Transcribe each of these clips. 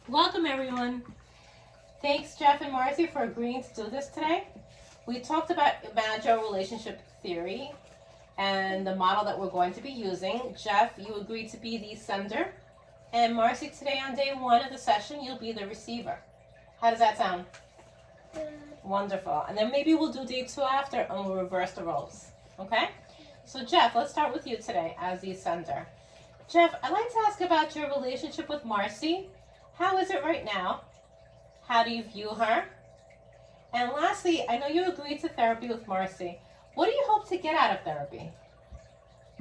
Welcome, everyone. Thanks, Jeff and Marcy, for agreeing to do this today. We talked about Imagine relationship theory and the model that we're going to be using. Jeff, you agreed to be the sender. And Marcy, today on day one of the session, you'll be the receiver. How does that sound? Good. Wonderful. And then maybe we'll do day two after and we'll reverse the roles. Okay? So, Jeff, let's start with you today as the sender. Jeff, I'd like to ask about your relationship with Marcy. How is it right now? How do you view her? And lastly, I know you agreed to therapy with Marcy. What do you hope to get out of therapy?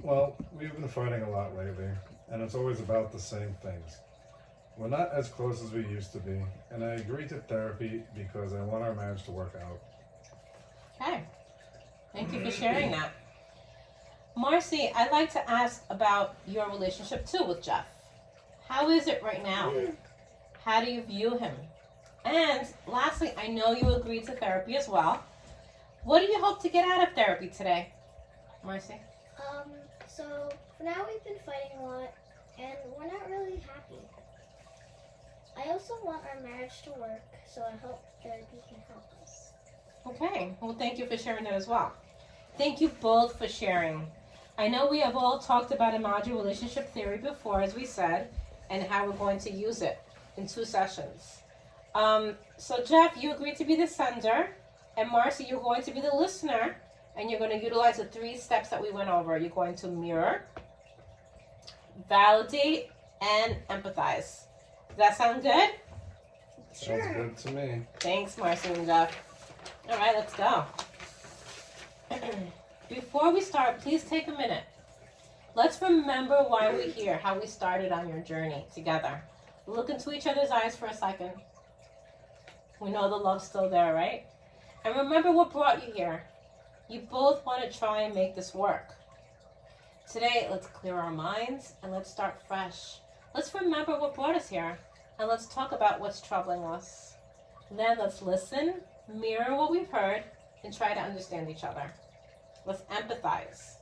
Well, we've been fighting a lot lately, and it's always about the same things. We're not as close as we used to be, and I agreed to therapy because I want our marriage to work out. Okay. Thank you for sharing that. Marcy, I'd like to ask about your relationship too with Jeff. How is it right now? How do you view him? And lastly, I know you agreed to therapy as well. What do you hope to get out of therapy today, Marcy? So for now we've been fighting a lot, and we're not really happy. I also want our marriage to work, so I hope therapy can help us. Okay, well, thank you for sharing that as well. Thank you both for sharing. I know we have all talked about emoji relationship theory before, as we said, and how we're going to use it in 2 sessions. So Jeff, you agreed to be the sender, and Marcy, you're going to be the listener, and you're going to utilize the 3 steps that we went over. You're going to mirror, validate, and empathize. Does that sound good? Sure. Sounds good to me. Thanks, Marcy and Jeff. All right, let's go. Before we start, please take a minute. Let's remember why we're here, how we started on your journey together. Look into each other's eyes for a second. We know the love's still there, right? And remember what brought you here. You both want to try and make this work. Today, let's clear our minds and let's start fresh. Let's remember what brought us here and let's talk about what's troubling us. Then let's listen, mirror what we've heard, and try to understand each other. Let's empathize.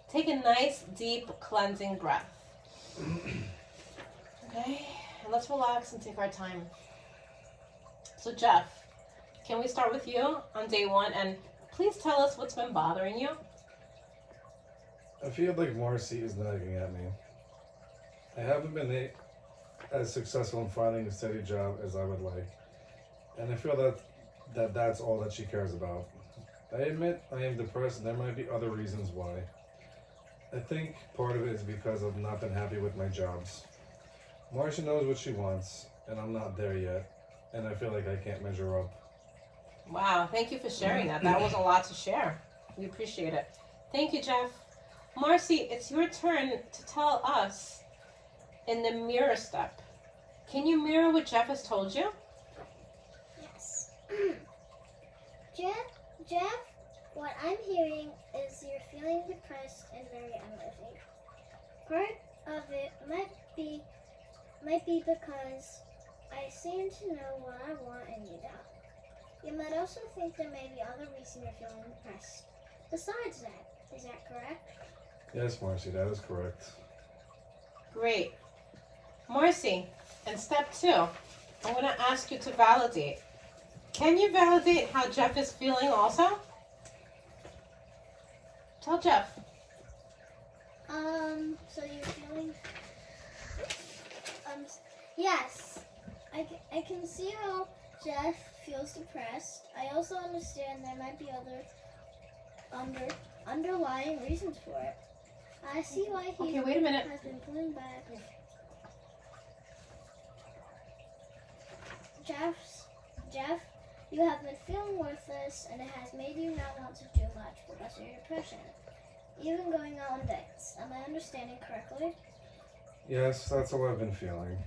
Take a nice, deep, cleansing breath. Okay, and let's relax and take our time. So Jeff, can we start with you on day 1? And please tell us what's been bothering you. I feel like Marcy is nagging at me. I haven't been as successful in finding a steady job as I would like, and I feel that's all that she cares about. I admit I am depressed, and there might be other reasons why. I think part of it is because I've not been happy with my jobs. Marcia knows what she wants, and I'm not there yet, and I feel like I can't measure up. Wow, thank you for sharing that. That was a lot to share. We appreciate it. Thank you, Jeff. Marcy, it's your turn to tell us in the mirror step. Can you mirror what Jeff has told you? Yes. Jeff, what I'm hearing is you're feeling depressed and very unloving. Part of it might be because I seem to know what I want and you don't. You might also think there may be other reasons you're feeling depressed. Besides that, is that correct? Yes, Marcy, that is correct. Great. Marcy, in step 2, I'm going to ask you to validate. Can you validate how Jeff is feeling also? Tell Jeff. So you're feeling, yes. I can see how Jeff feels depressed. I also understand there might be other underlying reasons for it. I see why he Okay, wait a minute. has been pulling back. Jeff, you have been feeling worthless, and it has made you not want to do much because of your depression. Even going out on dates. Am I understanding correctly? Yes, that's all I've been feeling.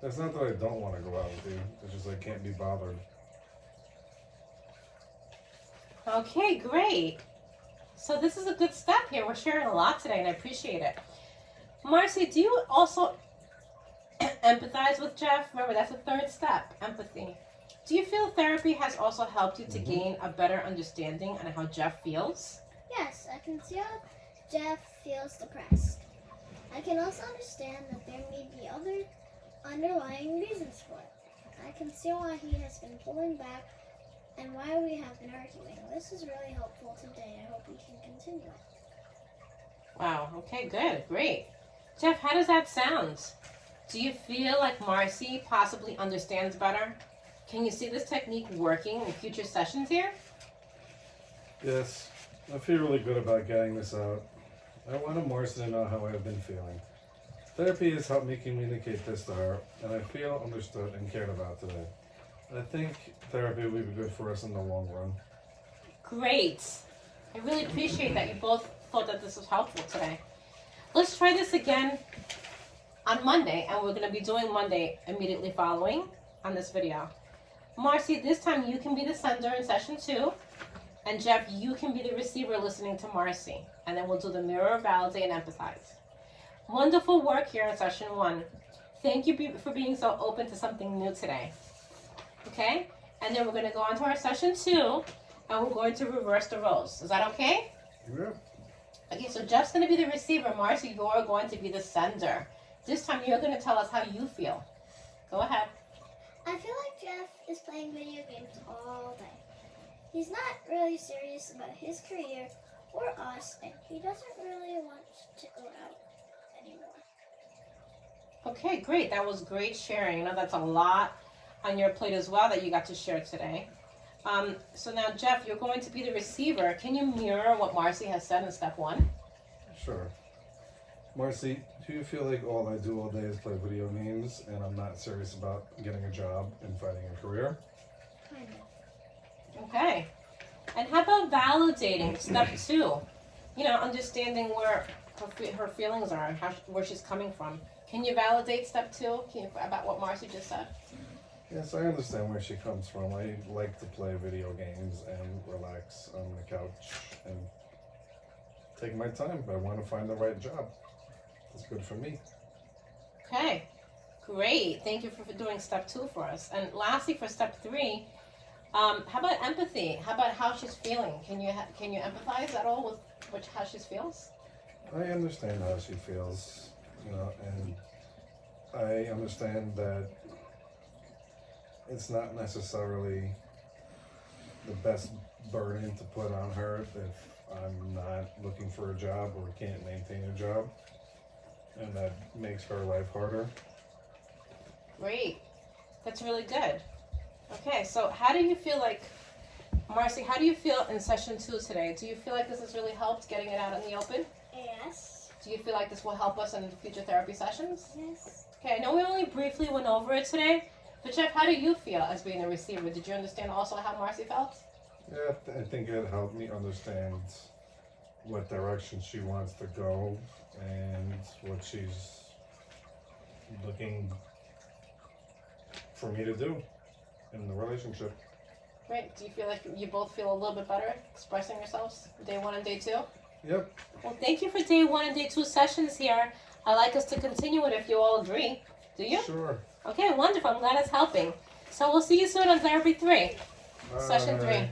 It's not that I don't want to go out with you, it's just I can't be bothered. Okay, great. So this is a good step here. We're sharing a lot today, and I appreciate it. Marcy, do you also empathize with Jeff? Remember, that's the 3rd step, empathy. Do you feel therapy has also helped you to gain a better understanding on how Jeff feels? Yes, I can see how Jeff feels depressed. I can also understand that there may be underlying reasons for it. I can see why he has been pulling back and why we have been arguing. This is really helpful today. I hope we can continue it. Wow, okay, good, great. Jeff, how does that sound? Do you feel like Marcy possibly understands better? Can you see this technique working in future sessions here? Yes, I feel really good about getting this out. I wanted Marcy to know how I've been feeling. Therapy has helped me communicate this to her, and I feel understood and cared about today. I think therapy will be good for us in the long run. Great. I really appreciate that you both thought that this was helpful today. Let's try this again on Monday, and we're going to be doing Monday immediately following on this video. Marcy, this time you can be the sender in session 2, and Jeff, you can be the receiver listening to Marcy, and then we'll do the mirror, validate, and empathize. Wonderful work here in session 1. Thank you for being so open to something new today. Okay? And then we're going to go on to our session 2, and we're going to reverse the roles. Is that okay? Yeah. Okay, so Jeff's going to be the receiver. Marcy, you're going to be the sender. This time you're going to tell us how you feel. Go ahead. I feel like Jeff is playing video games all day. He's not really serious about his career or us, and he doesn't really want to go out anymore. Okay, great. That was great sharing. You know, that's a lot on your plate as well that you got to share today. So now, Jeff, you're going to be the receiver. Can you mirror what Marcy has said in step 1? Sure. Marcy, do you feel like all I do all day is play video games and I'm not serious about getting a job and finding a career? Kind of. Okay. And how about validating step 2? You know, understanding where her feelings are and where she's coming from. Can you validate step 2 about what Marcy just said? Yes, I understand where she comes from. I like to play video games and relax on the couch and take my time, but I want to find the right job. That's good for me. Okay, great. Thank you for doing step 2 for us. And lastly, for step 3, how about empathy? How about how she's feeling? Can you empathize at all with how she feels? I understand how she feels, you know, and I understand that it's not necessarily the best burden to put on her if I'm not looking for a job or can't maintain a job, and that makes her life harder. Great. That's really good. Okay, so how do you feel like, Marcy, how do you feel in session 2 today? Do you feel like this has really helped getting it out in the open? Yes. Do you feel like this will help us in future therapy sessions? Yes. Okay, I know we only briefly went over it today, but Jeff, how do you feel as being a receiver? Did you understand also how Marcy felt? Yeah, I think it helped me understand what direction she wants to go and what she's looking for me to do in the relationship. Great. Do you feel like you both feel a little bit better expressing yourselves day 1 and day 2? Yep. Well, thank you for day 1 and day 2 sessions here. I'd like us to continue it if you all agree. Do you? Sure. Okay, wonderful. I'm glad it's helping. So we'll see you soon on Therapy 3. Session 3. Bye.